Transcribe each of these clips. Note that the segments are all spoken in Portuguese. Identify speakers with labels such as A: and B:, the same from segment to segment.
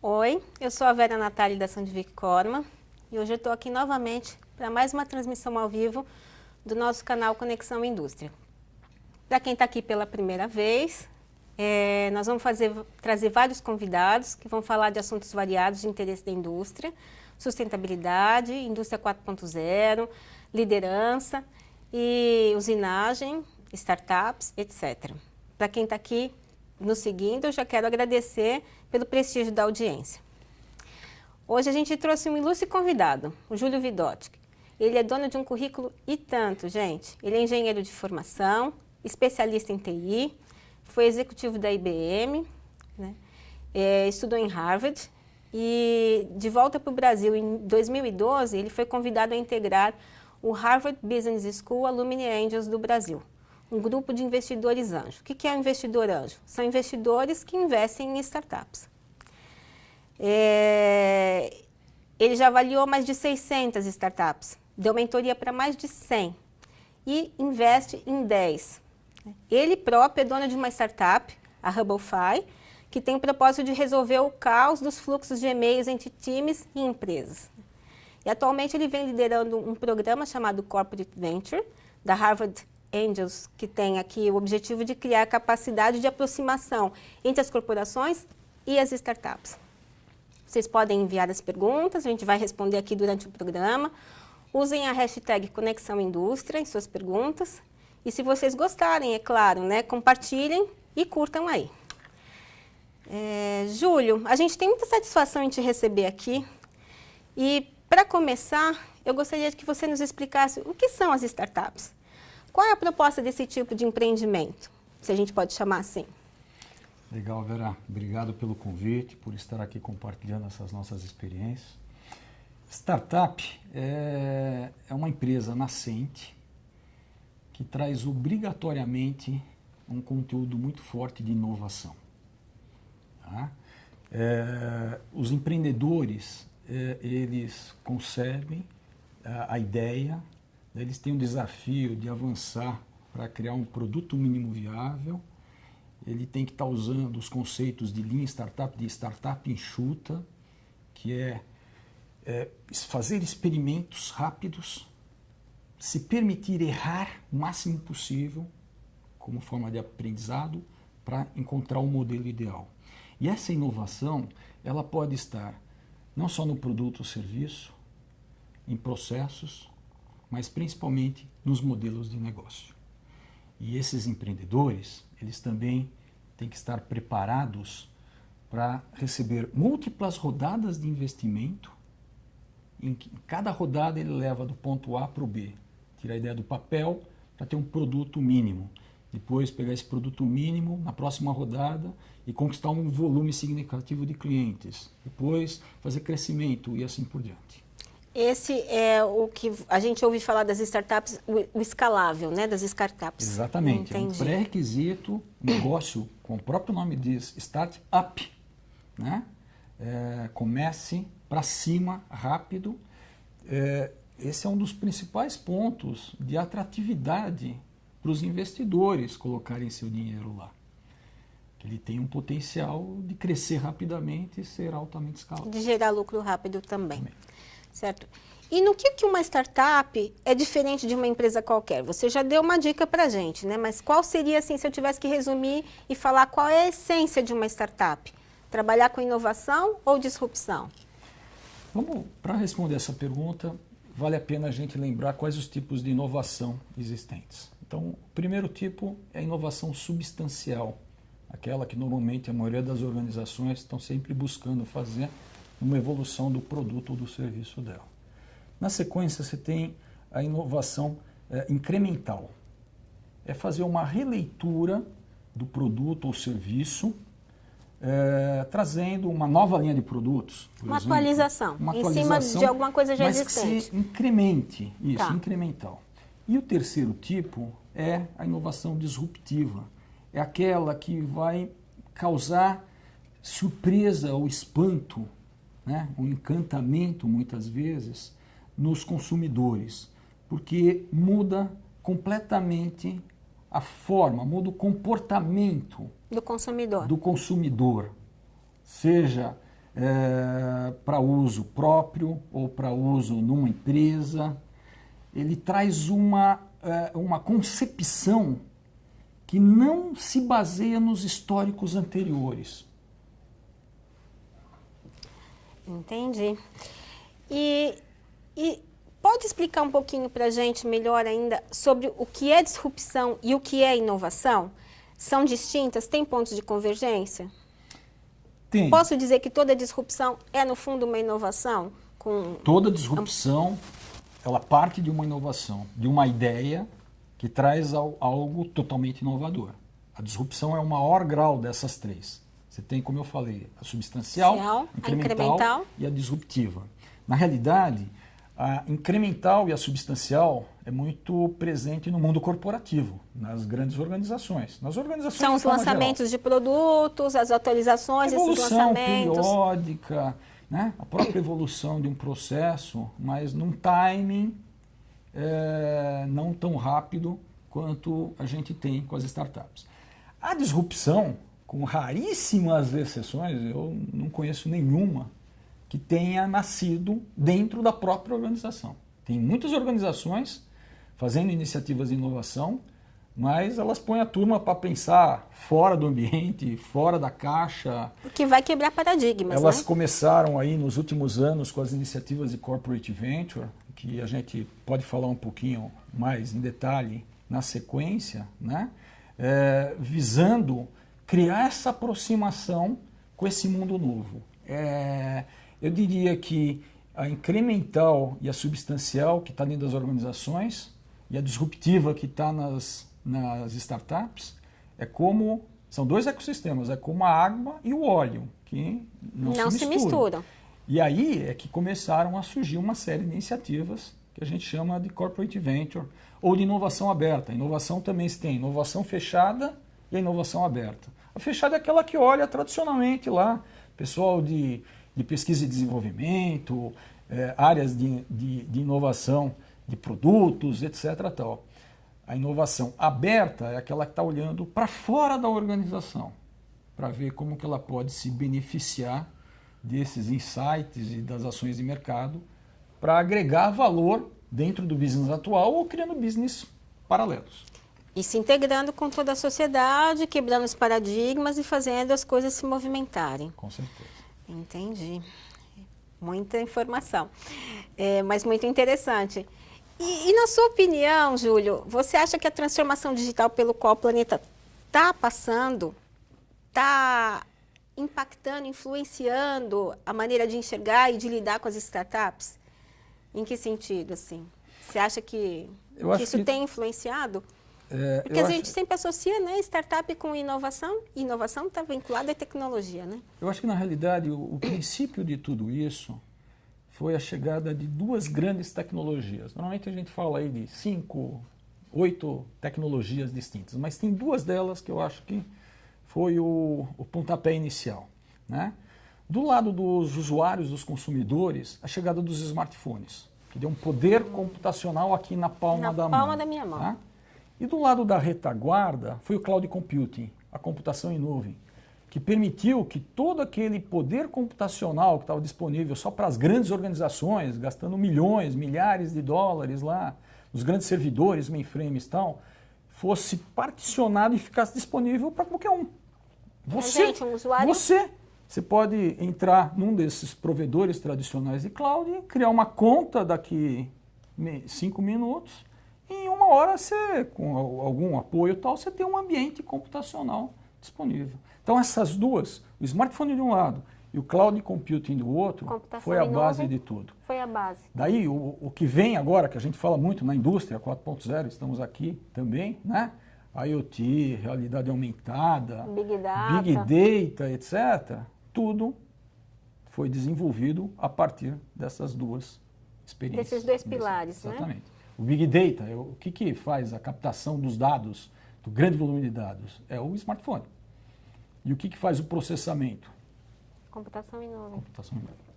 A: Oi, eu sou a Vera Natália da Sandvik Corman e hoje eu estou aqui novamente para mais uma transmissão ao vivo do nosso canal Conexão Indústria. Para quem está aqui pela primeira vez, nós vamos trazer vários convidados que vão falar de assuntos variados de interesse da indústria, sustentabilidade, indústria 4.0, liderança e usinagem, startups, etc. Para quem está aqui nos seguindo, eu já quero agradecer pelo prestígio da audiência. Hoje a gente trouxe um ilustre convidado, o Júlio Vidotti. Ele é dono de um currículo e tanto, gente. Ele é engenheiro de formação, especialista em TI, foi executivo da IBM, né? Estudou em Harvard e, de volta para o Brasil em 2012, ele foi convidado a integrar o Harvard Business School Alumni Angels do Brasil, um grupo de investidores anjo. O que é um investidor anjo? São investidores que investem em startups. Ele já avaliou mais de 600 startups, deu mentoria para mais de 100 e investe em 10. Ele próprio é dono de uma startup, a Hubblefy, que tem o propósito de resolver o caos dos fluxos de e-mails entre times e empresas. E atualmente ele vem liderando um programa chamado Corporate Venture, da Harvard Angels, que tem aqui o objetivo de criar capacidade de aproximação entre as corporações e as startups. Vocês podem enviar as perguntas, a gente vai responder aqui durante o programa. Usem a hashtag Conexão Indústria em suas perguntas. E se vocês gostarem, é claro, né, compartilhem e curtam aí. Júlio, a gente tem muita satisfação em te receber aqui. E, para começar, eu gostaria que você nos explicasse o que são as startups. Qual é a proposta desse tipo de empreendimento, se a gente pode chamar assim?
B: Legal, Vera. Obrigado pelo convite, por estar aqui compartilhando essas nossas experiências. Startup é uma empresa nascente que traz obrigatoriamente um conteúdo muito forte de inovação. Tá? Os empreendedores, eles concebem a ideia, eles têm um desafio de avançar para criar um produto mínimo viável. Ele tem que estar usando os conceitos de Lean Startup, de startup enxuta, que é fazer experimentos rápidos, se permitir errar o máximo possível, como forma de aprendizado, para encontrar o modelo ideal. E essa inovação, ela pode estar não só no produto ou serviço, em processos, mas principalmente nos modelos de negócio. E esses empreendedores, eles também têm que estar preparados para receber múltiplas rodadas de investimento. Em cada rodada ele leva do ponto A para o B, tira a ideia do papel para ter um produto mínimo. Depois pegar esse produto mínimo na próxima rodada e conquistar um volume significativo de clientes. Depois fazer crescimento e assim por diante.
A: Esse é o que a gente ouve falar das startups, o escalável, né, das startups.
B: Exatamente.
A: Entendi.
B: É um pré-requisito, negócio, com o próprio nome diz, startup, né? Comece para cima, rápido. Esse é um dos principais pontos de atratividade para os investidores colocarem seu dinheiro lá. Ele tem um potencial de crescer rapidamente e ser altamente escalável.
A: De gerar lucro rápido também. Certo? E no que uma startup é diferente de uma empresa qualquer? Você já deu uma dica para a gente, né? Mas qual seria, assim, se eu tivesse que resumir e falar qual é a essência de uma startup? Trabalhar com inovação ou disrupção?
B: Para responder essa pergunta, vale a pena a gente lembrar quais os tipos de inovação existentes. Então, o primeiro tipo é a inovação substancial, aquela que normalmente a maioria das organizações estão sempre buscando fazer uma evolução do produto ou do serviço dela. Na sequência, você tem a inovação incremental. É fazer uma releitura do produto ou serviço, trazendo uma nova linha de produtos.
A: Uma atualização, em cima de alguma coisa já existente.
B: Mas que se incremente, isso,
A: tá.
B: Incremental. E o terceiro tipo é a inovação disruptiva. É aquela que vai causar surpresa ou espanto, né? Um encantamento, muitas vezes, nos consumidores, porque muda completamente a forma, muda o comportamento
A: do consumidor.
B: Seja para uso próprio ou para uso numa empresa. Ele traz uma concepção que não se baseia nos históricos anteriores.
A: Entendi. E pode explicar um pouquinho para a gente melhor ainda sobre o que é disrupção e o que é inovação? São distintas? Tem pontos de convergência?
B: Tem.
A: Posso dizer que toda disrupção é, no fundo, uma inovação?
B: Toda disrupção, ela parte de uma inovação, de uma ideia que traz algo totalmente inovador. A disrupção é o maior grau dessas três. Você tem, como eu falei, a substancial, a incremental e a disruptiva. Na realidade, a incremental e a substancial é muito presente no mundo corporativo, nas grandes organizações. Nas organizações
A: são os lançamentos de produtos, as atualizações, esses lançamentos.
B: Evolução periódica, né? A própria evolução de um processo, mas num timing não tão rápido quanto a gente tem com as startups. A disrupção, com raríssimas exceções, eu não conheço nenhuma que tenha nascido dentro da própria organização. Tem muitas organizações fazendo iniciativas de inovação, mas elas põem a turma para pensar fora do ambiente, fora da caixa.
A: O que vai quebrar paradigmas,
B: Elas
A: né?
B: começaram aí nos últimos anos com as iniciativas de Corporate Venture, que a gente pode falar um pouquinho mais em detalhe na sequência, né? Visando criar essa aproximação com esse mundo novo. Eu diria que a incremental e a substancial que está dentro das organizações e a disruptiva que está nas startups são dois ecossistemas, é como a água e o óleo, que não se misturam. E aí é que começaram a surgir uma série de iniciativas que a gente chama de Corporate Venture ou de inovação aberta. A inovação também se tem inovação fechada e a inovação aberta. A fechada é aquela que olha tradicionalmente lá, pessoal de pesquisa e desenvolvimento, áreas de inovação de produtos, etc. Tal. A inovação aberta é aquela que está olhando para fora da organização, para ver como que ela pode se beneficiar desses insights e das ações de mercado para agregar valor dentro do business atual ou criando business paralelos.
A: E se integrando com toda a sociedade, quebrando os paradigmas e fazendo as coisas se movimentarem.
B: Com certeza.
A: Entendi. Muita informação, mas muito interessante. E na sua opinião, Júlio, você acha que a transformação digital pelo qual o planeta está passando, está impactando, influenciando a maneira de enxergar e de lidar com as startups? Em que sentido, assim? Você acha que isso tem influenciado? Porque a gente sempre associa, né, startup com inovação, e inovação está vinculada à tecnologia, né?
B: Eu acho que, na realidade, o princípio de tudo isso foi a chegada de duas grandes tecnologias. Normalmente a gente fala aí de 5, 8 tecnologias distintas, mas tem duas delas que eu acho que foi o pontapé inicial, né? Do lado dos usuários, dos consumidores, a chegada dos smartphones, que deu um poder computacional aqui na palma da mão.
A: Na palma da minha mão.
B: Tá? E do lado da retaguarda foi o cloud computing, a computação em nuvem, que permitiu que todo aquele poder computacional que estava disponível só para as grandes organizações, gastando milhões, milhares de dólares lá, os grandes servidores, mainframes e tal, fosse particionado e ficasse disponível para qualquer um. Você pode entrar num desses provedores tradicionais de cloud e criar uma conta daqui 5 minutos. Em 1 hora, você, com algum apoio e tal, você tem um ambiente computacional disponível. Então, essas duas, o smartphone de um lado e o cloud computing do outro, foi a base de tudo.
A: Foi a base.
B: Daí, o que vem agora, que a gente fala muito na indústria 4.0, estamos aqui também, né? IoT, realidade aumentada, Big Data, etc., tudo foi desenvolvido a partir dessas duas experiências.
A: Desses dois pilares, né?
B: Exatamente. O Big Data, o que faz a captação dos dados, do grande volume de dados? É o smartphone. E o que faz o processamento?
A: Computação em nuvem.
B: Computação em nuvem.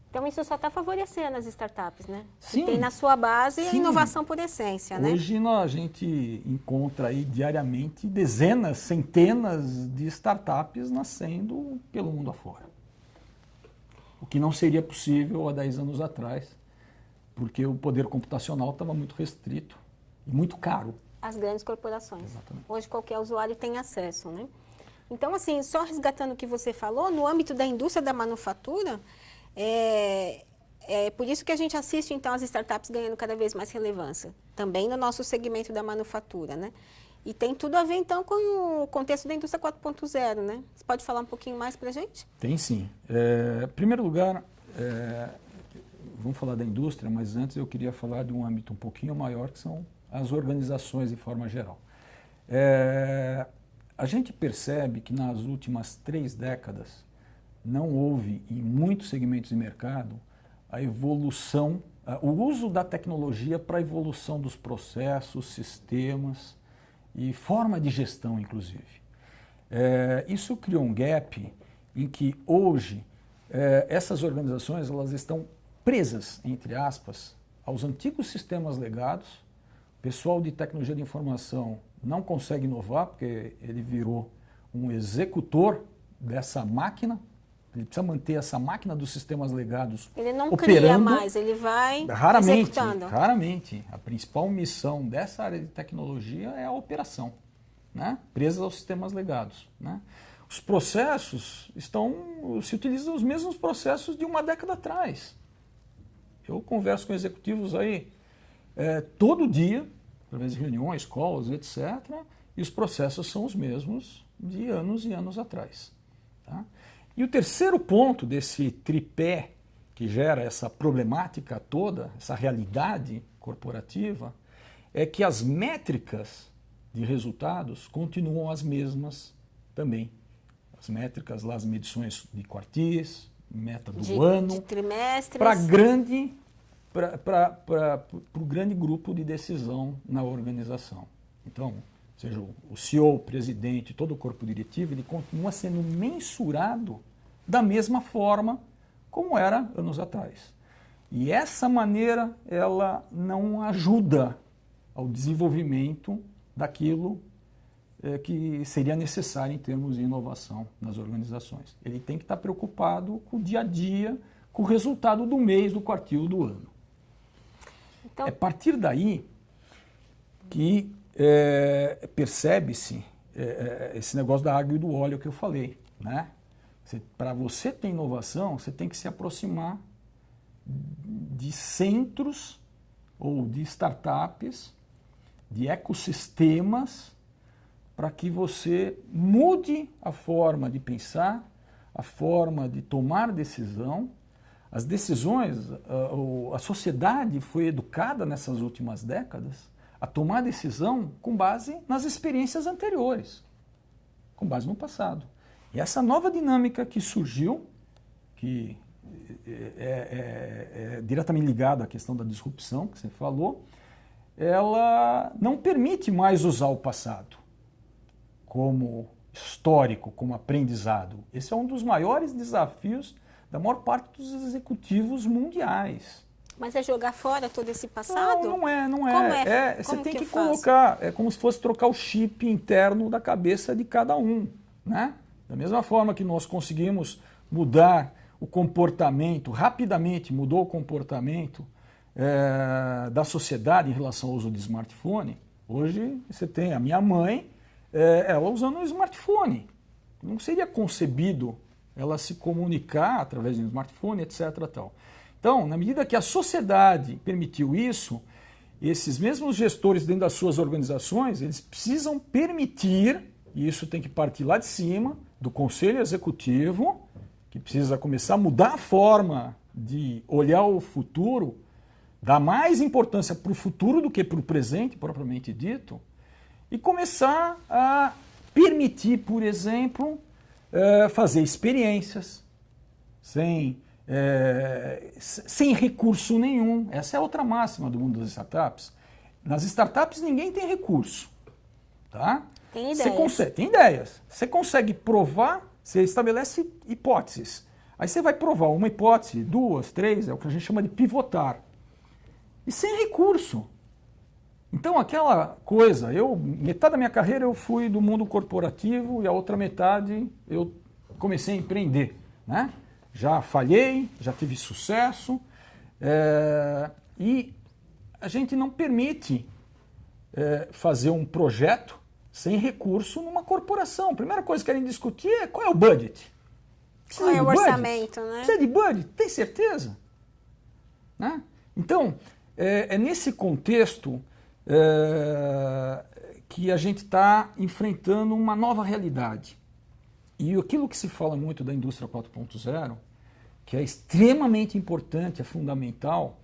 A: Então, isso só está favorecendo as startups, né?
B: Sim.
A: Que tem na sua base a
B: Sim.
A: inovação por essência, né?
B: Hoje a gente encontra aí diariamente dezenas, centenas de startups nascendo pelo mundo afora. o que não seria possível há 10 anos atrás, porque o poder computacional estava muito restrito e muito caro.
A: As grandes corporações.
B: Exatamente.
A: Hoje qualquer usuário tem acesso, né? Então, assim, só resgatando o que você falou, no âmbito da indústria da manufatura, é por isso que a gente assiste, então, as startups ganhando cada vez mais relevância, também no nosso segmento da manufatura, né? E tem tudo a ver, então, com o contexto da indústria 4.0, né? Você pode falar um pouquinho mais para a gente?
B: Tem sim. Em primeiro lugar, vamos falar da indústria, mas antes eu queria falar de um âmbito um pouquinho maior, que são as organizações de forma geral. A gente percebe que nas últimas 3 décadas não houve, em muitos segmentos de mercado, a evolução, o uso da tecnologia para a evolução dos processos, sistemas e forma de gestão, inclusive. Isso criou um gap em que hoje essas organizações elas estão presas, entre aspas, aos antigos sistemas legados. O pessoal de tecnologia de informação não consegue inovar porque ele virou um executor dessa máquina. Ele precisa manter essa máquina dos sistemas legados
A: Ele não
B: operando.
A: cria mais, ele vai executando.
B: Raramente. A principal missão dessa área de tecnologia é a operação, né? Presa aos sistemas legados, né? Os processos se utilizam os mesmos processos de uma década atrás. Eu converso com executivos aí todo dia, através de reuniões, calls, etc. E os processos são os mesmos de anos e anos atrás. Tá? E o terceiro ponto desse tripé que gera essa problemática toda, essa realidade corporativa, é que as métricas de resultados continuam as mesmas também. As métricas lá, as medições de quartis, meta do ano,
A: de trimestres,
B: para o grande grupo de decisão na organização. Então, seja o CEO, o presidente, todo o corpo diretivo, ele continua sendo mensurado da mesma forma como era anos atrás. E essa maneira, ela não ajuda ao desenvolvimento daquilo que seria necessário em termos de inovação nas organizações. Ele tem que estar preocupado com o dia a dia, com o resultado do mês, do quartil, do ano. Então, é a partir daí que percebe-se esse negócio da água e do óleo que eu falei, né? Para você ter inovação, você tem que se aproximar de centros ou de startups, de ecossistemas, para que você mude a forma de pensar, a forma de tomar decisão. As decisões, a sociedade foi educada nessas últimas décadas a tomar decisão com base nas experiências anteriores, com base no passado. E essa nova dinâmica que surgiu, que é diretamente ligada à questão da disrupção que você falou, ela não permite mais usar o passado como histórico, como aprendizado. Esse é um dos maiores desafios da maior parte dos executivos mundiais.
A: Mas é jogar fora todo esse passado?
B: Não é. Você
A: Como
B: tem que
A: faz?
B: colocar, é como se fosse trocar o chip interno da cabeça de cada um, né? Da mesma forma que nós conseguimos mudar o comportamento, rapidamente mudou o comportamento da sociedade em relação ao uso de smartphone. Hoje você tem a minha mãe, ela usando um smartphone. Não seria concebido ela se comunicar através de um smartphone, etc. Tal. Então, na medida que a sociedade permitiu isso, esses mesmos gestores dentro das suas organizações, eles precisam permitir, e isso tem que partir lá de cima, do conselho executivo, que precisa começar a mudar a forma de olhar o futuro, dar mais importância para o futuro do que para o presente, propriamente dito, e começar a permitir, por exemplo, fazer experiências sem recurso nenhum. Essa é outra máxima do mundo das startups. Nas startups ninguém tem recurso. Tá?
A: Tem ideias.
B: Tem ideias. Você consegue provar, você estabelece hipóteses. Aí você vai provar uma hipótese, 2, 3, é o que a gente chama de pivotar. E sem recurso. Então aquela coisa, metade da minha carreira eu fui do mundo corporativo e a outra metade eu comecei a empreender, né? já falhei, já tive sucesso, e a gente não permite fazer um projeto sem recurso numa corporação. A primeira coisa que querem discutir é qual é o budget.
A: Qual é o orçamento, né?
B: Precisa de budget? Tem certeza? Né? Então, é nesse contexto que a gente está enfrentando uma nova realidade. E aquilo que se fala muito da indústria 4.0, que é extremamente importante, é fundamental,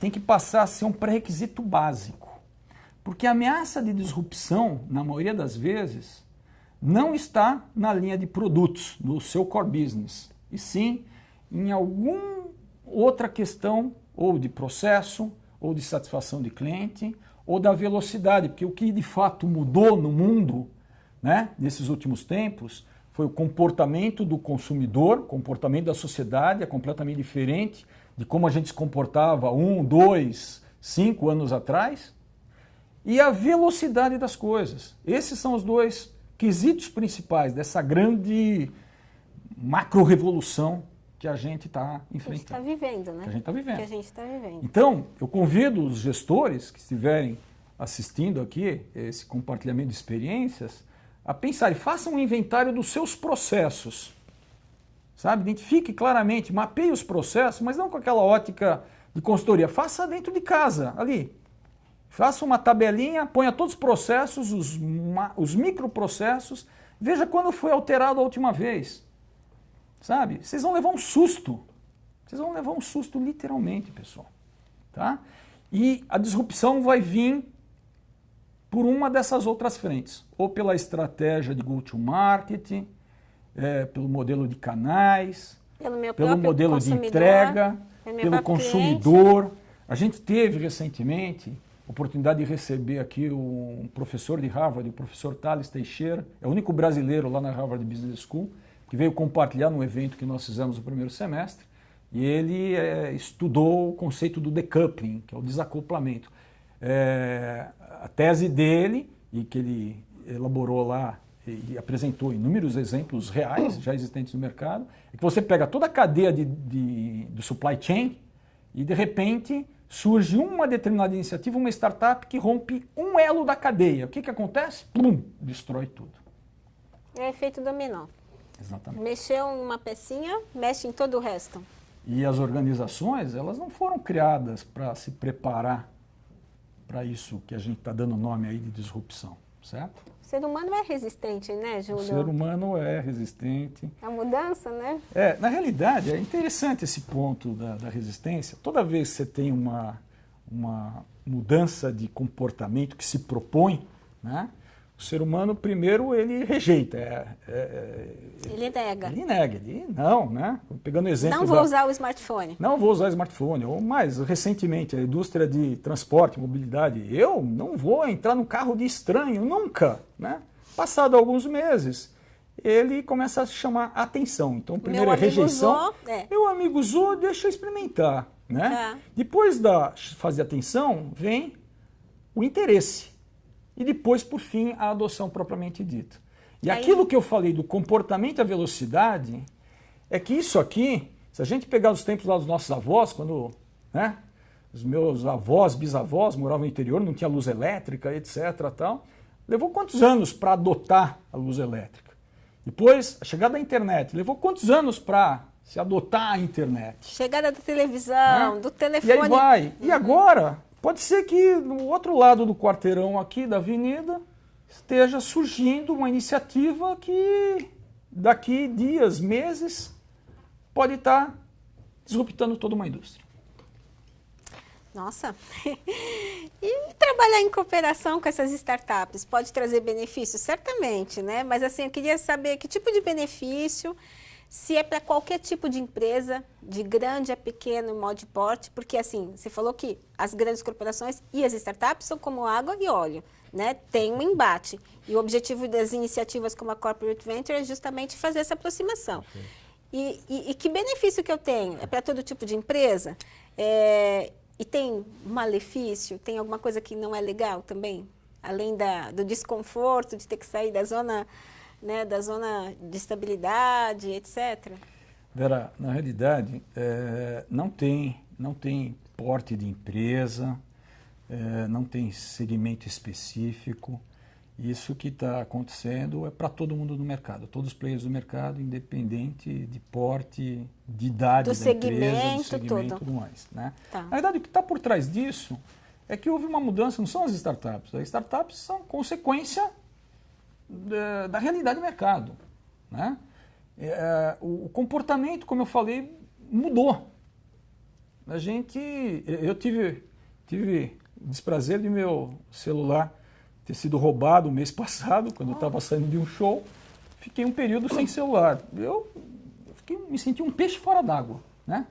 B: tem que passar a ser um pré-requisito básico. Porque a ameaça de disrupção, na maioria das vezes, não está na linha de produtos, no seu core business, e sim em alguma outra questão, ou de processo, ou de satisfação de cliente, ou da velocidade, porque o que de fato mudou no mundo, né, nesses últimos tempos, foi o comportamento do consumidor, o comportamento da sociedade é completamente diferente de como a gente se comportava 1, 2, 5 anos atrás, e a velocidade das coisas. Esses são os dois quesitos principais dessa grande macro-revolução que a gente está enfrentando.
A: Que a gente está vivendo, né?
B: Que a gente está vivendo.
A: Que a gente está vivendo.
B: Então, eu convido os gestores que estiverem assistindo aqui esse compartilhamento de experiências a pensar e façam um inventário dos seus processos. Sabe? Identifique claramente, mapeie os processos, mas não com aquela ótica de consultoria. Faça dentro de casa, ali. Faça uma tabelinha, ponha todos os processos, os microprocessos, veja quando foi alterado a última vez. Sabe? Vocês vão levar um susto. Vocês vão levar um susto literalmente, pessoal. Tá? E a disrupção vai vir por uma dessas outras frentes. Ou pela estratégia de go-to-market, pelo modelo de canais, pelo modelo de entrega, pelo consumidor. Cliente. A gente teve recentemente a oportunidade de receber aqui um professor de Harvard, o professor Thales Teixeira, é o único brasileiro lá na Harvard Business School, que veio compartilhar no evento que nós fizemos no primeiro semestre, e ele estudou o conceito do decoupling, que é o desacoplamento. A tese dele, e que ele elaborou lá e apresentou inúmeros exemplos reais, já existentes no mercado, é que você pega toda a cadeia do supply chain e, de repente, surge uma determinada iniciativa, uma startup que rompe um elo da cadeia. O que acontece? Plum! Destrói tudo.
A: É efeito dominó.
B: Exatamente.
A: Mexeu uma pecinha, mexe em todo o resto.
B: E as organizações, elas não foram criadas para se preparar para isso que a gente está dando nome aí de disrupção, certo?
A: O ser humano é resistente, né, Júlio?
B: O ser humano é resistente.
A: A mudança, né?
B: Na realidade, é interessante esse ponto da resistência. Toda vez que você tem uma mudança de comportamento que se propõe, né, o ser humano, primeiro, ele rejeita.
A: Ele nega.
B: Ele nega. Ele não, né? Pegando exemplo.
A: Não vou usar o smartphone.
B: Não vou usar o smartphone. Ou mais recentemente, a indústria de transporte, mobilidade. Eu não vou entrar no carro de estranho, nunca. Né? Passado alguns meses, ele começa a chamar a atenção. Então, primeiro é rejeição. Meu amigo usou, deixa eu experimentar. Né? Depois da fase de atenção, vem o interesse. E depois, por fim, a adoção propriamente dita. E aquilo que eu falei do comportamento e a velocidade, é que isso aqui, se a gente pegar os tempos lá dos nossos avós, quando os meus avós, bisavós moravam no interior, não tinha luz elétrica, etc. Tal, levou quantos anos para adotar a luz elétrica? Depois, a chegada da internet, levou quantos anos para se adotar a internet?
A: Chegada da televisão, do telefone.
B: E aí vai. E agora... Pode ser que no outro lado do quarteirão aqui da avenida esteja surgindo uma iniciativa que daqui dias, meses, pode estar disruptando toda uma indústria.
A: Nossa! E trabalhar em cooperação com essas startups pode trazer benefícios? Certamente, né? Mas assim, eu queria saber que tipo de benefício, se é para qualquer tipo de empresa, de grande a pequeno, modo de porte, porque assim, você falou que as grandes corporações e as startups são como água e óleo, né? Tem um embate. E o objetivo das iniciativas como a Corporate Venture é justamente fazer essa aproximação. E que benefício que eu tenho? É para todo tipo de empresa? E tem malefício? Tem alguma coisa que não é legal também? Além do desconforto de ter que sair da zona né, da zona de estabilidade, etc.?
B: Vera, na realidade, não tem porte de empresa, não tem segmento específico. Isso que está acontecendo é para todo mundo no mercado, todos os players do mercado, independente de porte, de idade da empresa, do segmento e tudo mais. Né?
A: Tá.
B: Na verdade, o que está por trás disso é que houve uma mudança, não são as startups. As startups são consequência da realidade do mercado. Né? O comportamento, como eu falei, mudou. Eu tive o desprazer de meu celular ter sido roubado o mês passado, quando eu estava saindo de um show. Fiquei um período sem celular. Eu me senti um peixe fora d'água. Né?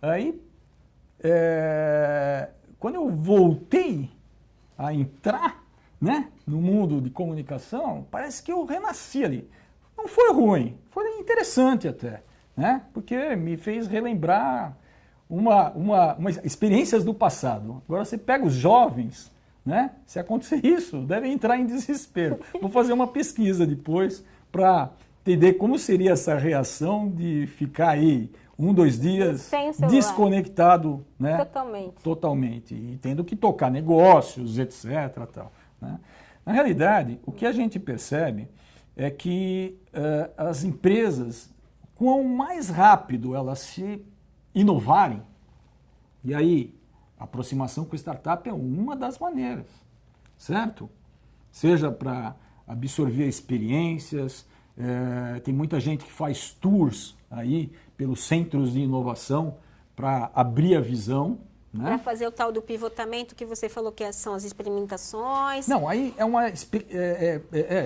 B: Aí, quando eu voltei a entrar, né, no mundo de comunicação, parece que eu renasci ali. Não foi ruim, foi interessante até, né? Porque me fez relembrar experiências do passado. Agora você pega os jovens, né? Se acontecer isso, devem entrar em desespero. Vou fazer uma pesquisa depois para entender como seria essa reação de ficar aí 1, 2 dias desconectado, né? Totalmente. E tendo que tocar negócios, etc. Tal, né? Na realidade, o que a gente percebe é que as empresas, quanto mais rápido elas se inovarem, e aí a aproximação com startup é uma das maneiras, certo? Seja para absorver experiências, tem muita gente que faz tours aí pelos centros de inovação para abrir a visão. Né?
A: Para fazer o tal do pivotamento que você falou que são as experimentações.
B: Não, aí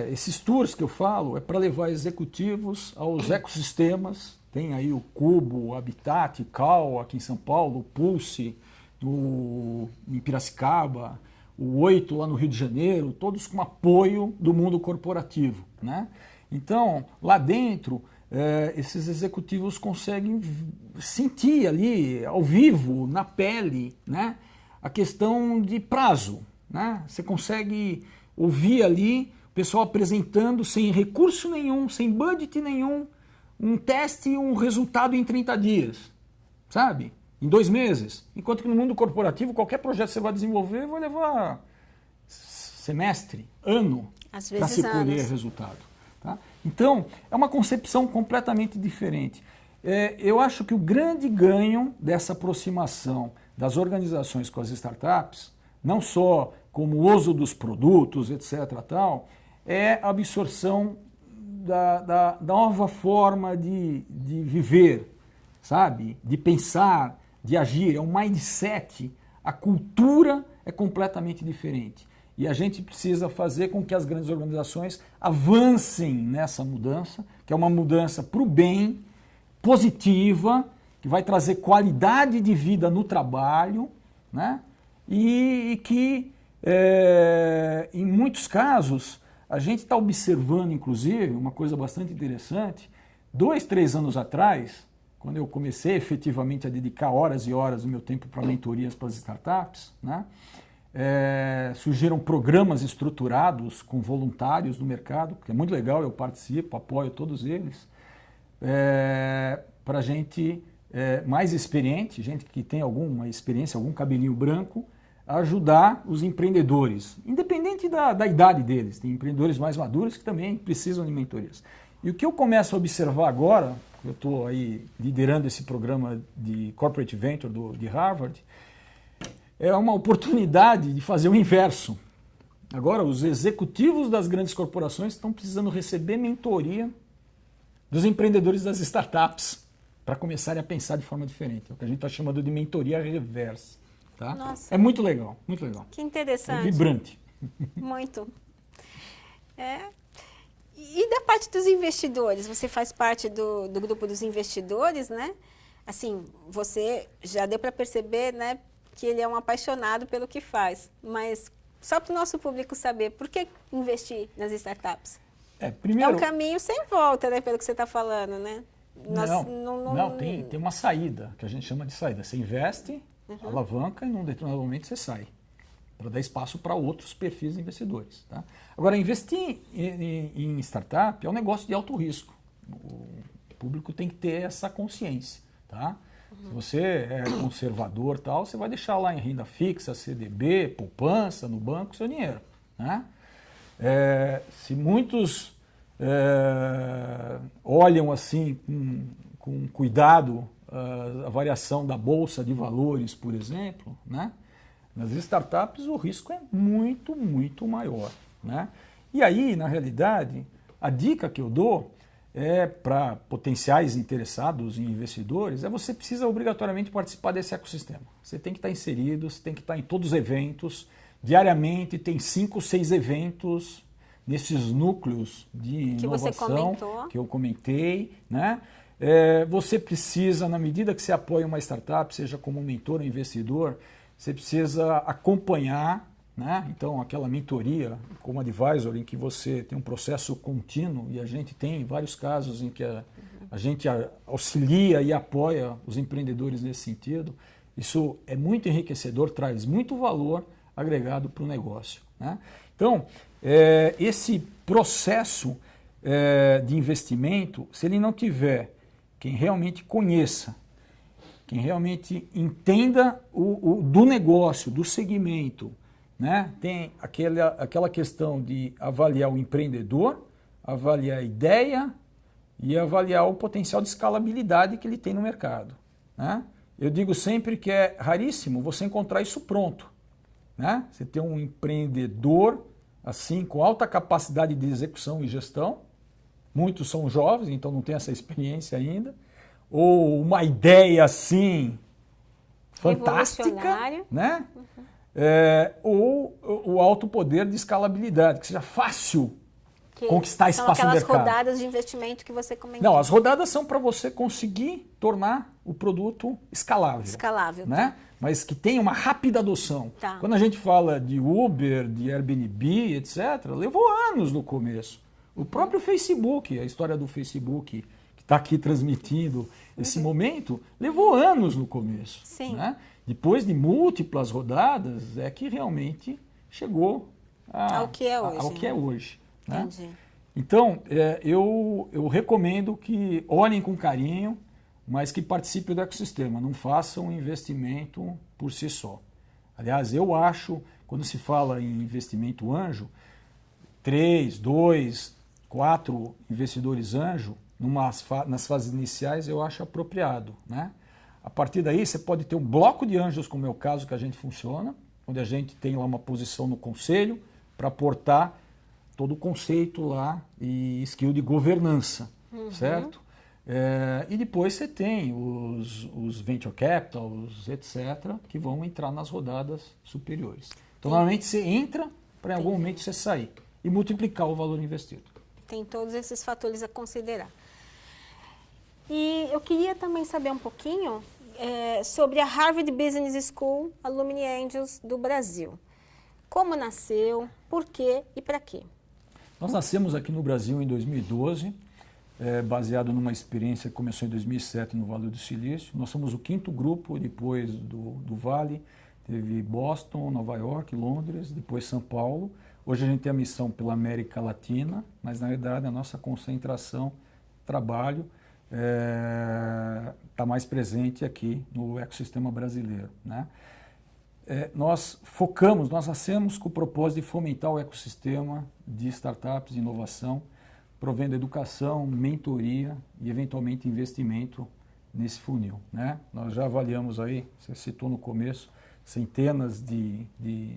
B: esses tours que eu falo é para levar executivos aos ecossistemas. Tem aí o Cubo, o Habitat, Cal, aqui em São Paulo, o Pulse, em Piracicaba, o 8 lá no Rio de Janeiro, todos com apoio do mundo corporativo. Né? Então, lá dentro, esses executivos conseguem sentir ali, ao vivo, na pele, né, a questão de prazo. Né? Você consegue ouvir ali o pessoal apresentando sem recurso nenhum, sem budget nenhum, um teste e um resultado em 30 dias, sabe? Em 2 meses. Enquanto que no mundo corporativo, qualquer projeto que você vai desenvolver vai levar semestre, ano, para se colher resultado. Tá? Então, é uma concepção completamente diferente. Eu acho que o grande ganho dessa aproximação das organizações com as startups, não só como o uso dos produtos, etc., tal, é a absorção da nova forma de viver, sabe? De pensar, de agir. É um mindset. A cultura é completamente diferente. E a gente precisa fazer com que as grandes organizações avancem nessa mudança, que é uma mudança para o bem, positiva, que vai trazer qualidade de vida no trabalho, né? E que, em muitos casos, a gente está observando, inclusive, uma coisa bastante interessante. 2, 3 anos atrás, quando eu comecei efetivamente a dedicar horas e horas do meu tempo para mentorias para as startups, né? Surgiram programas estruturados com voluntários no mercado, que é muito legal, eu participo, apoio todos eles, para gente mais experiente, gente que tem alguma experiência, algum cabelinho branco, ajudar os empreendedores, independente da idade deles. Tem empreendedores mais maduros que também precisam de mentorias. E o que eu começo a observar agora, eu estou aí liderando esse programa de Corporate Venture de Harvard, é uma oportunidade de fazer o inverso. Agora, os executivos das grandes corporações estão precisando receber mentoria dos empreendedores das startups para começarem a pensar de forma diferente. É o que a gente está chamando de mentoria reversa. Tá?
A: Nossa.
B: É muito legal, muito legal.
A: Que interessante.
B: É vibrante.
A: Muito. E da parte dos investidores? Você faz parte do grupo dos investidores, né? Assim, você já deu para perceber, né, que ele é um apaixonado pelo que faz. Mas só para o nosso público saber, por que investir nas startups?
B: Primeiro,
A: é um caminho sem volta, né, pelo que você está falando, né?
B: Não, tem uma saída, que a gente chama de saída. Você investe, alavanca e num determinado momento você sai. para dar espaço para outros perfis de investidores. Tá? Agora, investir em startup é um negócio de alto risco. O público tem que ter essa consciência. Tá? Se você é conservador, tal, você vai deixar lá em renda fixa, CDB, poupança, no banco, seu dinheiro. Né? Se muitos olham assim com cuidado a variação da bolsa de valores, por exemplo, né? Nas startups o risco é muito, muito maior. Né? E aí, na realidade, a dica que eu dou para potenciais interessados em investidores você precisa obrigatoriamente participar desse ecossistema. Você tem que estar inserido, você tem que estar em todos os eventos. Diariamente tem 5, 6 eventos nesses núcleos de inovação que eu comentei. Né? Você precisa, na medida que você apoia uma startup, seja como mentor ou investidor, você precisa acompanhar, né? Então, aquela mentoria como advisor em que você tem um processo contínuo, e a gente tem vários casos em que a gente auxilia e apoia os empreendedores nesse sentido. Isso é muito enriquecedor, traz muito valor agregado para o negócio. Né? Então, esse processo de investimento, se ele não tiver quem realmente conheça, quem realmente entenda do negócio, do segmento, né? Tem aquela questão de avaliar o empreendedor, avaliar a ideia e avaliar o potencial de escalabilidade que ele tem no mercado. Né? Eu digo sempre que é raríssimo você encontrar isso pronto. Né? Você tem um empreendedor assim com alta capacidade de execução e gestão, muitos são jovens, então não tem essa experiência ainda, ou uma ideia assim fantástica, né? Ou o alto poder de escalabilidade, que seja fácil conquistar espaço no mercado.
A: São aquelas rodadas de investimento que você comentou.
B: Não, as rodadas são para você conseguir tornar o produto escalável.
A: Escalável.
B: Né? Mas que tenha uma rápida adoção.
A: Tá.
B: Quando a gente fala de Uber, de Airbnb, etc., levou anos no começo. O próprio Facebook, a história do Facebook, que está aqui transmitindo esse momento, levou anos no começo.
A: Sim.
B: Né? Depois de múltiplas rodadas, é que realmente chegou
A: ao que é hoje.
B: Ao que é hoje. Né?
A: Entendi.
B: Então, eu recomendo que olhem com carinho, mas que participem do ecossistema, não façam um investimento por si só. Aliás, eu acho, quando se fala em investimento anjo, 3, 2, 4 investidores anjo, nas fases iniciais, eu acho apropriado. Né? A partir daí, você pode ter um bloco de anjos, como é o caso que a gente funciona, onde a gente tem lá uma posição no conselho para aportar todo o conceito lá e skill de governança, certo? E depois você tem os venture capitals, etc., que vão entrar nas rodadas superiores. Então, normalmente você entra para em algum momento você sair e multiplicar o valor investido.
A: Tem todos esses fatores a considerar. E eu queria também saber um pouquinho sobre a Harvard Business School Alumni Angels do Brasil. Como nasceu, por quê e para quê?
B: Nós nascemos aqui no Brasil em 2012, baseado numa experiência que começou em 2007 no Vale do Silício. Nós somos o 5º grupo depois do Vale. Teve Boston, Nova York, Londres, depois São Paulo. Hoje a gente tem a missão pela América Latina, mas na verdade a nossa concentração, trabalho, está mais presente aqui no ecossistema brasileiro. Né? Nós nascemos com o propósito de fomentar o ecossistema de startups, de inovação, provendo educação, mentoria e eventualmente investimento nesse funil. Né? Nós já avaliamos aí, você citou no começo, centenas de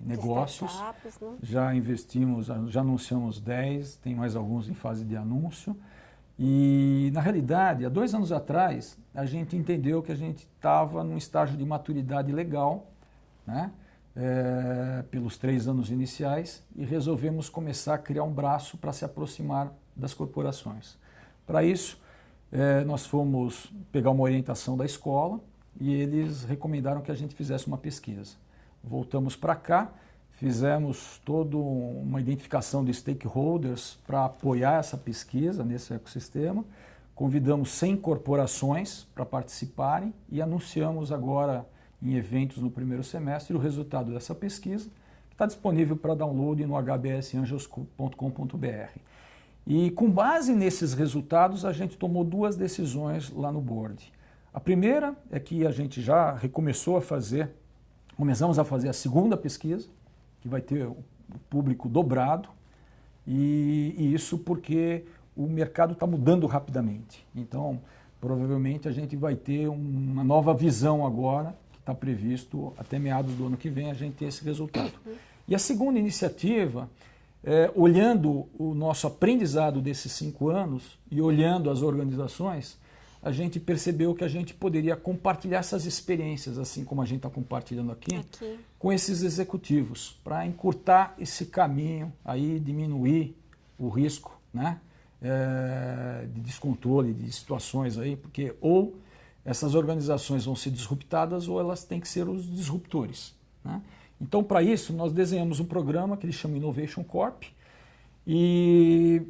B: negócios,
A: né?
B: Já investimos, já anunciamos 10, tem mais alguns em fase de anúncio. E, na realidade, há 2 anos atrás, a gente entendeu que a gente estava num estágio de maturidade legal, né? Pelos 3 anos iniciais, e resolvemos começar a criar um braço para se aproximar das corporações. Para isso, nós fomos pegar uma orientação da escola e eles recomendaram que a gente fizesse uma pesquisa. Voltamos para cá, fizemos toda uma identificação de stakeholders para apoiar essa pesquisa nesse ecossistema, convidamos 100 corporações para participarem e anunciamos agora em eventos no primeiro semestre o resultado dessa pesquisa, está disponível para download no hbsangels.com.br. E com base nesses resultados, a gente tomou 2 decisões lá no board. A primeira é que a gente já começamos a fazer a segunda pesquisa, que vai ter o público dobrado, e isso porque o mercado está mudando rapidamente. Então, provavelmente a gente vai ter uma nova visão agora, que está previsto até meados do ano que vem a gente ter esse resultado. E a segunda iniciativa, olhando o nosso aprendizado desses 5 anos e olhando as organizações, a gente percebeu que a gente poderia compartilhar essas experiências, assim como a gente está compartilhando aqui, com esses executivos, para encurtar esse caminho, aí diminuir o risco, né, de descontrole de situações aí, porque ou essas organizações vão ser disruptadas ou elas têm que ser os disruptores, né? Então, para isso, nós desenhamos um programa que ele chama Innovation Corp, e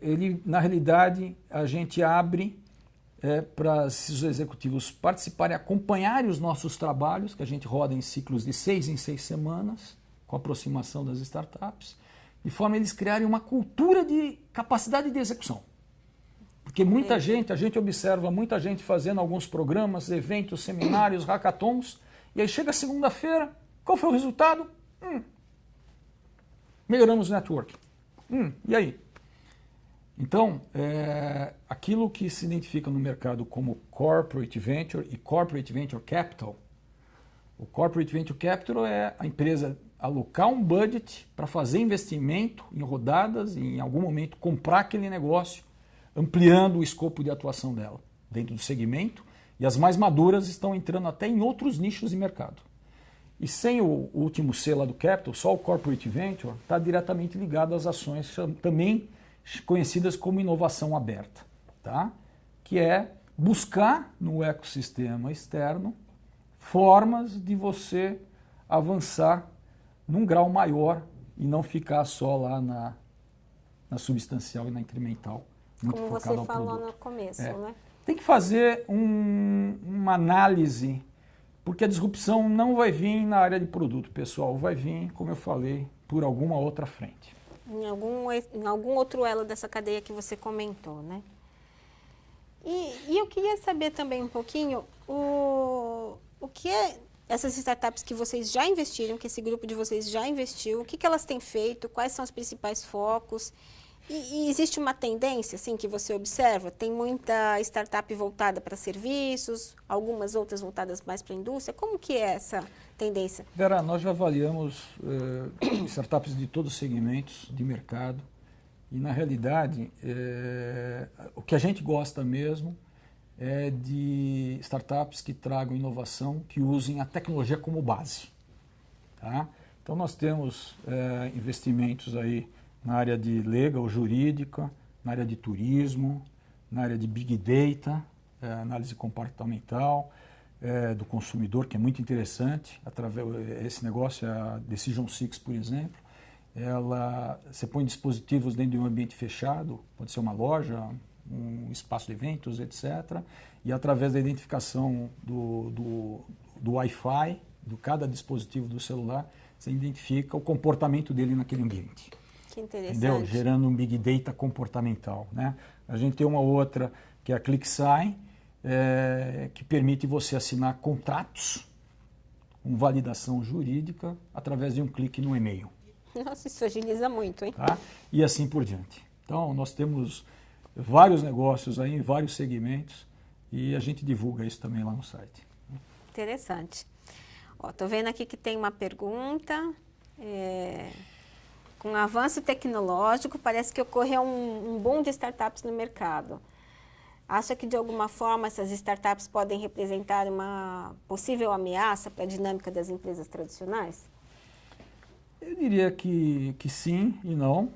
B: ele, na realidade, a gente abre para os executivos participarem, acompanharem os nossos trabalhos, que a gente roda em ciclos de 6 em 6 semanas, com a aproximação das startups, de forma a eles criarem uma cultura de capacidade de execução. Porque muita gente, a gente observa muita gente fazendo alguns programas, eventos, seminários, hackathons, e aí chega segunda-feira, qual foi o resultado? Melhoramos o network. E aí? Então, aquilo que se identifica no mercado como Corporate Venture e Corporate Venture Capital, o Corporate Venture Capital é a empresa alocar um budget para fazer investimento em rodadas e em algum momento comprar aquele negócio, ampliando o escopo de atuação dela dentro do segmento, e as mais maduras estão entrando até em outros nichos de mercado. E sem o último C lá do Capital, só o Corporate Venture está diretamente ligado às ações também conhecidas como inovação aberta, tá? Que é buscar no ecossistema externo formas de você avançar num grau maior e não ficar só lá na substancial e na incremental, muito
A: como
B: focado
A: você
B: ao
A: falou
B: produto.
A: no começo, né?
B: Tem que fazer uma análise, porque a disrupção não vai vir na área de produto, pessoal, vai vir, como eu falei, por alguma outra frente.
A: Em algum outro elo dessa cadeia que você comentou, né? E eu queria saber também um pouquinho o que é essas startups que vocês já investiram, que esse grupo de vocês já investiu, o que elas têm feito, quais são os principais focos. E existe uma tendência assim, que você observa? Tem muita startup voltada para serviços, algumas outras voltadas mais para a indústria. Como que é essa tendência?
B: Vera, nós já avaliamos startups de todos os segmentos de mercado e, na realidade, o que a gente gosta mesmo é de startups que tragam inovação, que usem a tecnologia como base. Tá? Então, nós temos investimentos aí na área de legal, jurídica, na área de turismo, na área de big data, análise comportamental do consumidor, que é muito interessante. Esse negócio, a Decision Six, por exemplo, você põe dispositivos dentro de um ambiente fechado, pode ser uma loja, um espaço de eventos, etc. E através da identificação do Wi-Fi, de cada dispositivo do celular, você identifica o comportamento dele naquele ambiente.
A: Que interessante.
B: Entendeu? Gerando um big data comportamental, né? A gente tem uma outra que é a ClickSign, que permite você assinar contratos com validação jurídica através de um clique no e-mail.
A: Nossa, isso agiliza muito, hein?
B: Tá? E assim por diante. Então, nós temos vários negócios aí em vários segmentos e a gente divulga isso também lá no site.
A: Interessante. Estou vendo aqui que tem uma pergunta. Com o avanço tecnológico, parece que ocorreu um boom de startups no mercado. Acha que, de alguma forma, essas startups podem representar uma possível ameaça para a dinâmica das empresas tradicionais?
B: Eu diria que sim e não.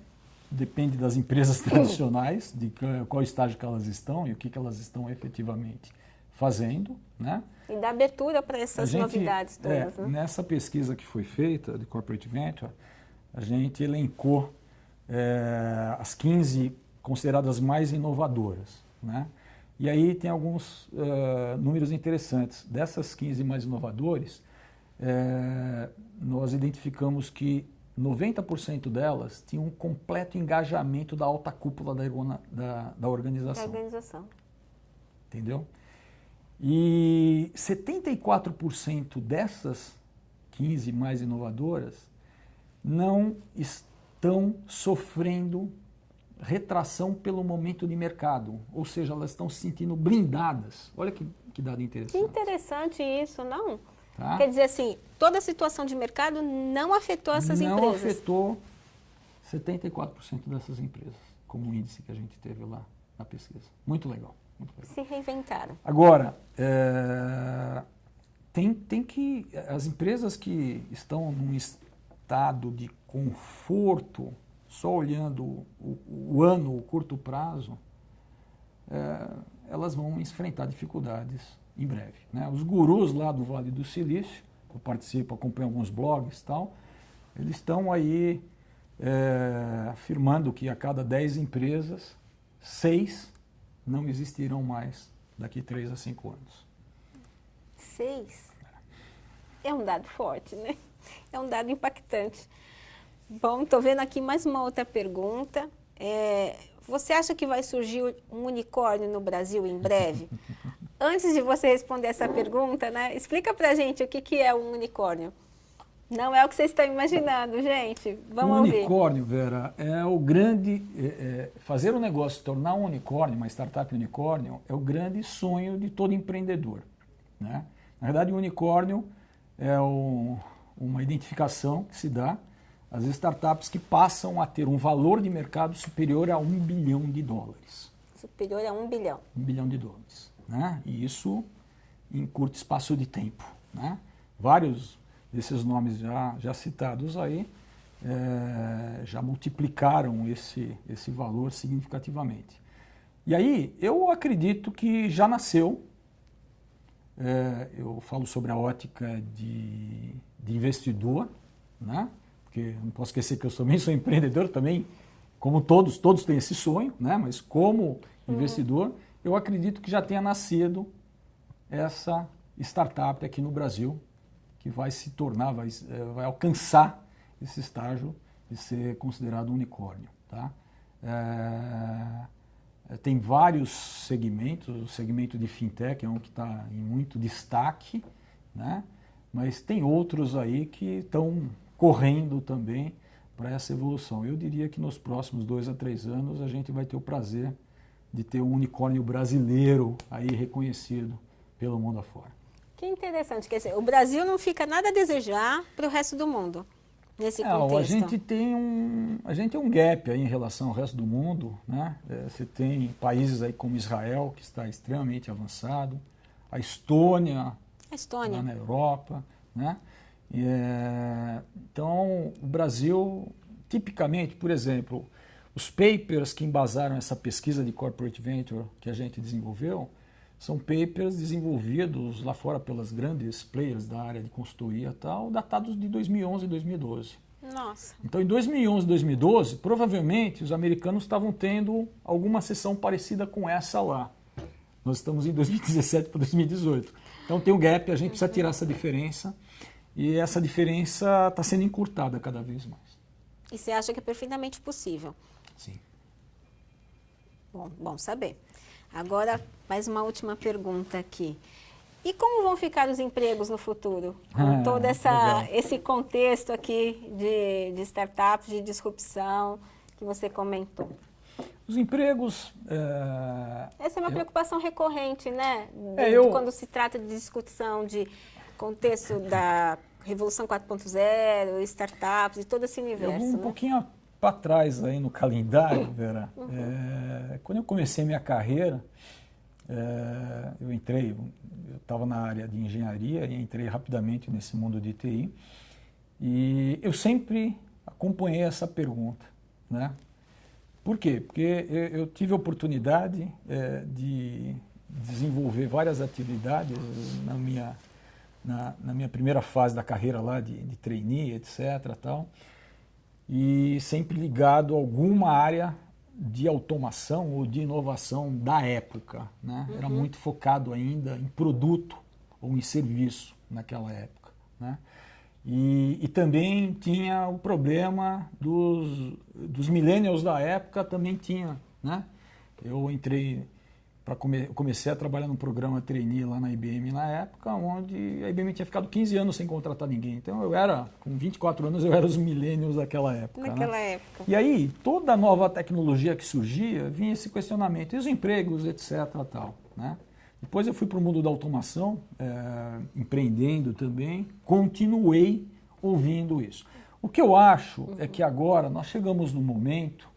B: Depende das empresas tradicionais, de qual estágio que elas estão e o que elas estão efetivamente fazendo, né?
A: E da abertura para essas novidades todas, né?
B: Nessa pesquisa que foi feita de Corporate Venture, a gente elencou as 15 consideradas mais inovadoras, né? E aí tem alguns números interessantes. Dessas 15 mais inovadores, nós identificamos que 90% delas tinham um completo engajamento da alta cúpula da organização.
A: Da organização.
B: Entendeu? E 74% dessas 15 mais inovadoras não estão sofrendo retração pelo momento de mercado, ou seja, elas estão se sentindo blindadas. Olha que dado interessante.
A: Que interessante isso, não?
B: Tá?
A: Quer dizer assim, toda a situação de mercado não afetou essas empresas?
B: Não afetou 74% dessas empresas, como o índice que a gente teve lá na pesquisa. Muito legal. Muito legal.
A: Se reinventaram.
B: Agora, tem que... As empresas que estão num estado de conforto, só olhando o ano, o curto prazo, elas vão enfrentar dificuldades em breve. Né? Os gurus lá do Vale do Silício, eu participo, acompanho alguns blogs e tal, eles estão aí afirmando que a cada 10 empresas, 6 não existirão mais daqui 3 a 5 anos.
A: 6? É um dado forte, né? É um dado impactante. Bom, estou vendo aqui mais uma outra pergunta. Você acha que vai surgir um unicórnio no Brasil em breve? Antes de você responder essa pergunta, né, explica pra gente o que é um unicórnio. Não é o que vocês estão imaginando, gente. Vamos ouvir.
B: O unicórnio, Vera, é o grande... fazer um negócio se tornar um unicórnio, uma startup unicórnio, é o grande sonho de todo empreendedor. Né? Na verdade, o unicórnio é uma identificação que se dá às startups que passam a ter um valor de mercado superior a $1 bilhão.
A: Superior a 1 bilhão.
B: $1 bilhão. Né? E isso em curto espaço de tempo. Né? Vários desses nomes já citados aí já multiplicaram esse valor significativamente. E aí eu acredito que já nasceu, eu falo sobre a ótica de investidor, né? Porque não posso esquecer que eu também sou empreendedor, também, como todos têm esse sonho, né? Mas como investidor, eu acredito que já tenha nascido essa startup aqui no Brasil, que vai se tornar, vai alcançar esse estágio de ser considerado um unicórnio. Tá? Tem vários segmentos, o segmento de fintech é um que está em muito destaque, né? Mas tem outros aí que estão correndo também para essa evolução. Eu diria que nos próximos 2 a 3 anos a gente vai ter o prazer de ter um unicórnio brasileiro aí reconhecido pelo mundo afora. Que
A: interessante, quer dizer, o Brasil não fica nada a desejar para o resto do mundo, nesse contexto.
B: A gente tem um gap aí em relação ao resto do mundo, né? Você tem países aí como Israel, que está extremamente avançado, a Estônia. Lá na Europa, né? Então, o Brasil, tipicamente, por exemplo, os papers que embasaram essa pesquisa de corporate venture que a gente desenvolveu, são papers desenvolvidos lá fora pelas grandes players da área de consultoria e tal, datados de 2011 e 2012.
A: Nossa.
B: Então, em 2011 e 2012, provavelmente os americanos estavam tendo alguma sessão parecida com essa lá. Nós estamos em 2017 para 2018. Então tem um gap, a gente precisa tirar essa diferença, e essa diferença está sendo encurtada cada vez mais.
A: E você acha que é perfeitamente possível?
B: Sim.
A: Bom saber. Agora, mais uma última pergunta aqui. E como vão ficar os empregos no futuro? Com todo esse contexto aqui de startups, de disrupção que você comentou.
B: Os empregos...
A: Essa é uma preocupação recorrente, né? Quando se trata de discussão de contexto da Revolução 4.0, startups e todo esse universo.
B: Eu vou um pouquinho para trás aí no calendário, Vera. Quando eu comecei minha carreira, eu estava na área de engenharia e entrei rapidamente nesse mundo de TI. E eu sempre acompanhei essa pergunta, né? Por quê? Porque eu tive a oportunidade de desenvolver várias atividades na minha primeira fase da carreira lá, de trainee, etc. Tal, e sempre ligado a alguma área de automação ou de inovação da época. Né? Era muito focado ainda em produto ou em serviço naquela época. né? E também tinha o problema dos millennials da época, também tinha, né? Eu entrei eu comecei a trabalhar num programa trainee lá na IBM na época, onde a IBM tinha ficado 15 anos sem contratar ninguém. Então com 24 anos, eu era os millennials daquela época.
A: Naquela época.
B: E aí, toda nova tecnologia que surgia, vinha esse questionamento, e os empregos, etc. Tal, né? Depois eu fui para o mundo da automação, empreendendo também, continuei ouvindo isso. O que eu acho é que agora nós chegamos no momento,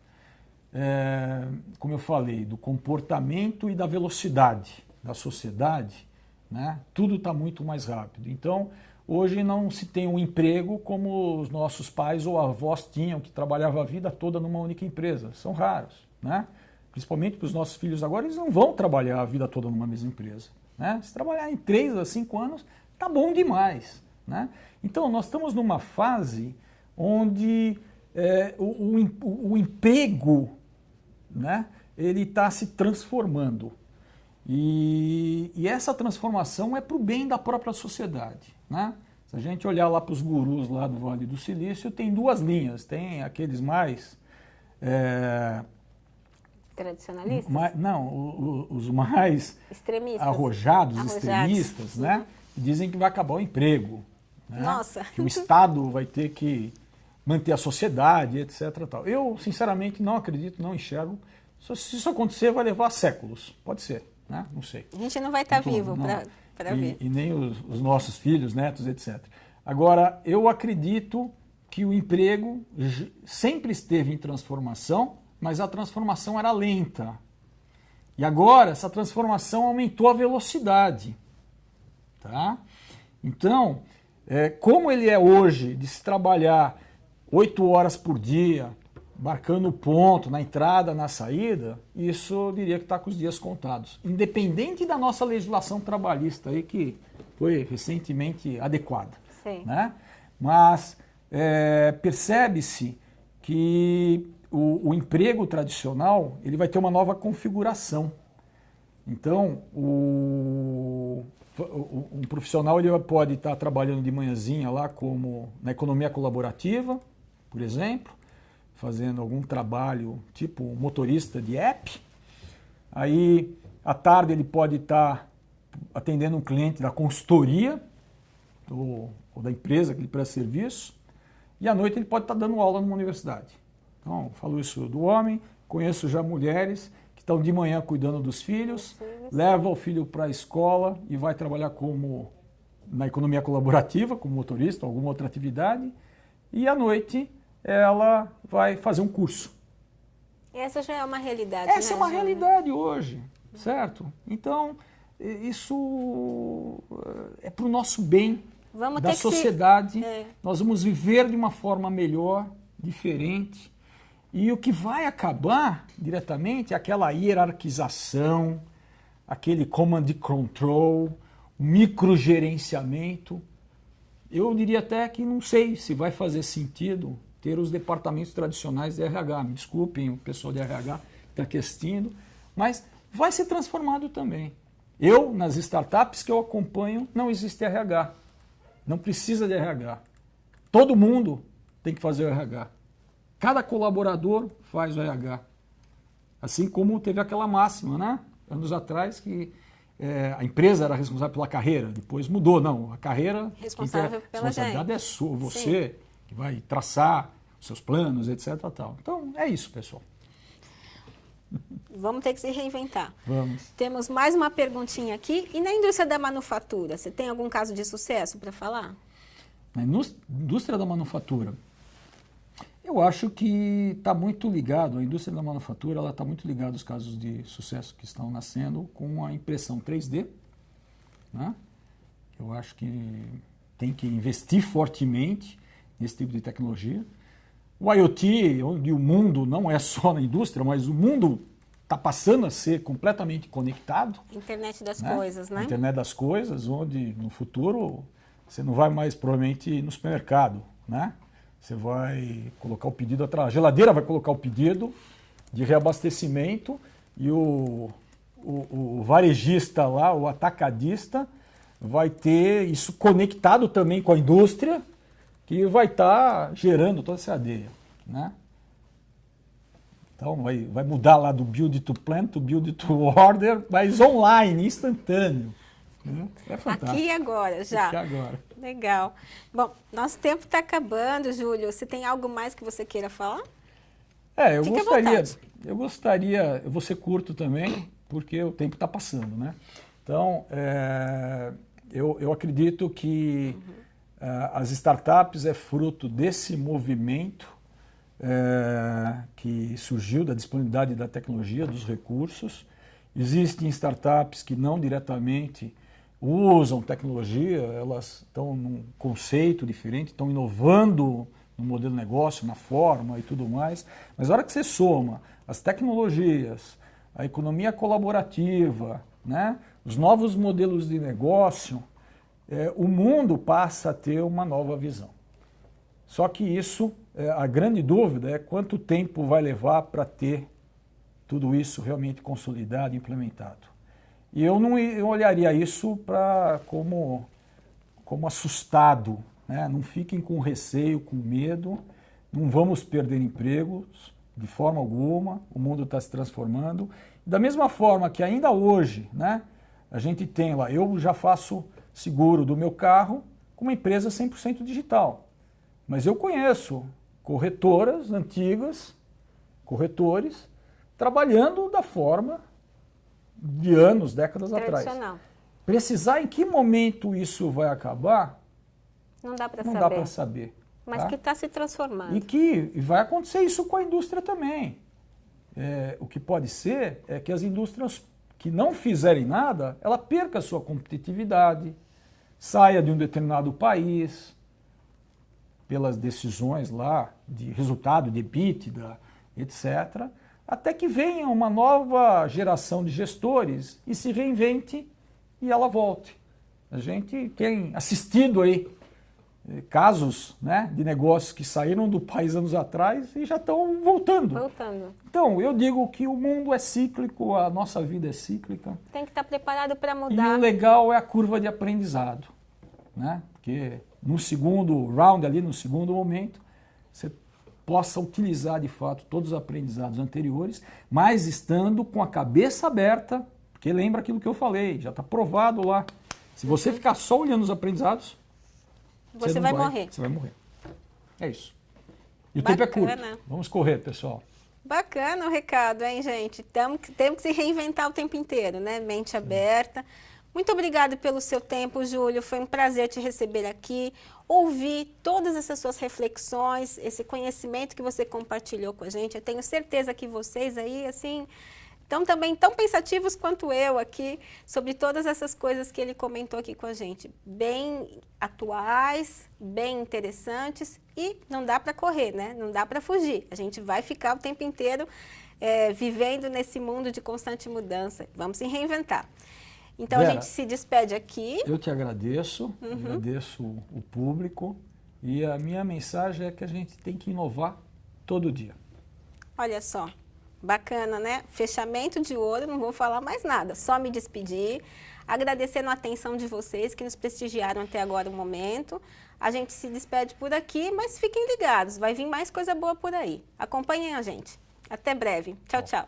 B: como eu falei, do comportamento e da velocidade da sociedade, né? Tudo está muito mais rápido. Então, hoje não se tem um emprego como os nossos pais ou avós tinham, que trabalhavam a vida toda numa única empresa. São raros, né? Principalmente para os nossos filhos agora, eles não vão trabalhar a vida toda numa mesma empresa, né? Se trabalhar em 3 a 5 anos, tá bom demais, né? Então, nós estamos numa fase onde o emprego, né, ele está se transformando. E essa transformação é para o bem da própria sociedade, né? Se a gente olhar lá para os gurus lá do Vale do Silício, tem 2 linhas. Tem aqueles mais...
A: Tradicionalistas?
B: Os mais
A: extremistas.
B: Arrojados, extremistas, né? Dizem que vai acabar o emprego. Né?
A: Nossa!
B: Que o Estado vai ter que manter a sociedade, etc. Tal. Eu, sinceramente, não acredito, não enxergo. Se isso acontecer, vai levar séculos. Pode ser, né? Não sei.
A: A gente não vai estar vivo para ver.
B: E nem os nossos filhos, netos, etc. Agora, eu acredito que o emprego sempre esteve em transformação, mas a transformação era lenta. E agora, essa transformação aumentou a velocidade. Tá? Então, como ele é hoje de se trabalhar 8 horas por dia, marcando ponto na entrada, na saída, isso eu diria que está com os dias contados. Independente da nossa legislação trabalhista aí, que foi recentemente adequada.
A: Sim.
B: Né? Mas percebe-se que o emprego tradicional ele vai ter uma nova configuração. Então, um profissional ele pode estar trabalhando de manhãzinha lá como na economia colaborativa, por exemplo, fazendo algum trabalho tipo motorista de app. Aí, à tarde, ele pode estar atendendo um cliente da consultoria ou da empresa que ele presta serviço. E à noite ele pode estar dando aula numa universidade. Então, falo isso do homem, conheço já mulheres que estão de manhã cuidando dos filhos, leva o filho para a escola e vai trabalhar na economia colaborativa, como motorista, alguma outra atividade, e à noite ela vai fazer um curso.
A: Essa já é uma realidade.
B: Essa é uma realidade hoje, certo? Então, isso é para o nosso bem, da sociedade. Nós vamos viver de uma forma melhor, diferente. E o que vai acabar diretamente é aquela hierarquização, aquele command and control, microgerenciamento. Eu diria até que não sei se vai fazer sentido ter os departamentos tradicionais de RH. Me desculpem o pessoal de RH que está aqui assistindo, mas vai ser transformado também. Nas startups que eu acompanho, não existe RH. Não precisa de RH. Todo mundo tem que fazer o RH. Cada colaborador faz o RH. Assim como teve aquela máxima, né? Anos atrás, que a empresa era responsável pela carreira. Depois mudou. Não, a carreira...
A: Responsável pela
B: responsabilidade é sua, você, sim, que vai traçar os seus planos, etc. Tal. Então, é isso, pessoal.
A: Vamos ter que se reinventar.
B: Vamos.
A: Temos mais uma perguntinha aqui. E na indústria da manufatura, você tem algum caso de sucesso para falar?
B: Na indústria da manufatura, eu acho que está muito ligado, a indústria da manufatura está muito ligada aos casos de sucesso que estão nascendo com a impressão 3D. Né? Eu acho que tem que investir fortemente nesse tipo de tecnologia. O IoT, onde o mundo não é só na indústria, mas o mundo está passando a ser completamente conectado.
A: Internet das coisas, né?
B: Internet das coisas, onde no futuro você não vai mais provavelmente no supermercado, né? Você vai colocar o pedido atrás. A geladeira vai colocar o pedido de reabastecimento e o varejista lá, o atacadista, vai ter isso conectado também com a indústria, que vai estar gerando toda essa cadeia, né? Então vai mudar lá do build to plant, to build to order, mas online, instantâneo. Né? É fantástico.
A: Aqui e agora, já.
B: Aqui agora.
A: Legal. Bom, nosso tempo está acabando, Júlio. Se tem algo mais que você queira falar?
B: Eu gostaria, eu vou ser curto também, porque o tempo está passando, né? Então, eu acredito que as startups é fruto desse movimento que surgiu da disponibilidade da tecnologia, dos recursos. Existem startups que não diretamente usam tecnologia, elas estão num conceito diferente, estão inovando no modelo de negócio, na forma e tudo mais. Mas na hora que você soma as tecnologias, a economia colaborativa, né, os novos modelos de negócio, o mundo passa a ter uma nova visão. Só que isso, a grande dúvida é quanto tempo vai levar para ter tudo isso realmente consolidado e implementado. E eu não olharia isso como assustado, né? Não fiquem com receio, com medo, não vamos perder empregos de forma alguma, o mundo está se transformando. Da mesma forma que ainda hoje, né, a gente tem lá, eu já faço seguro do meu carro com uma empresa 100% digital, mas eu conheço corretoras antigas, corretores, trabalhando da forma de anos, décadas atrás. Precisar em que momento isso vai acabar,
A: não dá para
B: saber.
A: Mas
B: tá?
A: Que está se transformando.
B: E que vai acontecer isso com a indústria também. O que pode ser é que as indústrias que não fizerem nada, ela perca a sua competitividade, saia de um determinado país, pelas decisões lá de resultado, de EBITDA, etc., até que venha uma nova geração de gestores e se reinvente e ela volte. A gente tem assistido aí casos, né, de negócios que saíram do país anos atrás e já estão voltando. Então, eu digo que o mundo é cíclico, a nossa vida é cíclica.
A: Tem que estar preparado para mudar.
B: E o legal é a curva de aprendizado, né? Porque no segundo round ali, no segundo momento, você possa utilizar de fato todos os aprendizados anteriores, mas estando com a cabeça aberta, porque lembra aquilo que eu falei, já está provado lá. Se você ficar só olhando os aprendizados,
A: você vai morrer.
B: Você vai morrer. É isso. E o tempo é curto. Vamos correr, pessoal.
A: Bacana o recado, hein, gente? Temos que se reinventar o tempo inteiro, né? Mente aberta. Muito obrigada pelo seu tempo, Júlio. Foi um prazer te receber aqui, ouvir todas essas suas reflexões, esse conhecimento que você compartilhou com a gente. Eu tenho certeza que vocês aí, assim, estão também tão pensativos quanto eu aqui sobre todas essas coisas que ele comentou aqui com a gente. Bem atuais, bem interessantes e não dá para correr, né? Não dá para fugir. A gente vai ficar o tempo inteiro vivendo nesse mundo de constante mudança. Vamos se reinventar. Então, Vera, a gente se despede aqui.
B: Eu te agradeço, agradeço o público e a minha mensagem é que a gente tem que inovar todo dia.
A: Olha só, bacana, né? Fechamento de ouro, não vou falar mais nada, só me despedir, agradecendo a atenção de vocês que nos prestigiaram até agora o momento. A gente se despede por aqui, mas fiquem ligados, vai vir mais coisa boa por aí. Acompanhem a gente. Até breve. Tchau, tchau.